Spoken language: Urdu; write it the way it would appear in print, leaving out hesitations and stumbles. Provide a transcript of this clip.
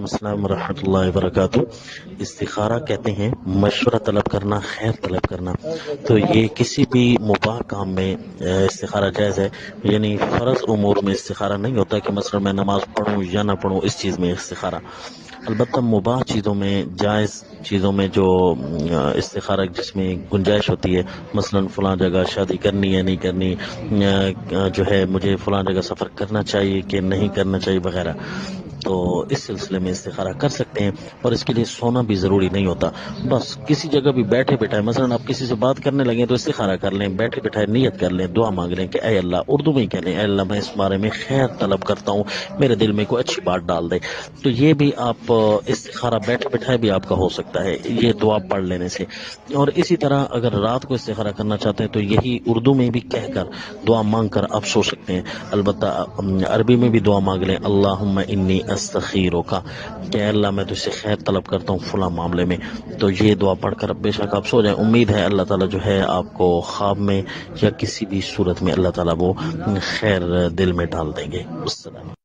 وعلیکم السلام ورحمۃ اللہ وبرکاتہ۔ استخارہ کہتے ہیں مشورہ طلب کرنا، خیر طلب کرنا۔ تو یہ کسی بھی مباح کام میں استخارہ جائز ہے، یعنی فرض امور میں استخارہ نہیں ہوتا کہ مثلا میں نماز پڑھوں یا نہ پڑھوں، اس چیز میں استخارہ۔ البتہ مباح چیزوں میں، جائز چیزوں میں جو استخارہ جس میں گنجائش ہوتی ہے، مثلا فلاں جگہ شادی کرنی ہے نہیں کرنی، جو ہے مجھے فلاں جگہ سفر کرنا چاہیے کہ نہیں کرنا چاہیے وغیرہ، تو اس سلسلے میں استخارہ کر سکتے ہیں۔ اور اس کے لیے سونا بھی ضروری نہیں ہوتا، بس کسی جگہ بھی بیٹھے بیٹھائے، مثلا آپ کسی سے بات کرنے لگیں تو استخارہ کر لیں، بیٹھے بیٹھائے نیت کر لیں، دعا مانگ لیں کہ اے اللہ، اردو میں ہی کہہ لیں اے اللہ میں اس بارے میں خیر طلب کرتا ہوں، میرے دل میں کوئی اچھی بات ڈال دے۔ تو یہ بھی آپ استخارہ بیٹھے بیٹھائے بھی آپ کا ہو سکتا ہے یہ دعا پڑھ لینے سے۔ اور اسی طرح اگر رات کو استخارہ کرنا چاہتے ہیں تو یہی اردو میں بھی کہہ کر، دعا مانگ کر آپ سو سکتے ہیں۔ البتہ عربی میں بھی دعا مانگ لیں، اللہم انی استخیرک، کہ اللہ میں تجھ سے خیر طلب کرتا ہوں فلاں معاملے میں، تو یہ دعا پڑھ کر بے شک آپ سو جائیں۔ امید ہے اللہ تعالیٰ جو ہے آپ کو خواب میں یا کسی بھی صورت میں اللہ تعالیٰ وہ خیر دل میں ڈال دیں گے۔ السلام۔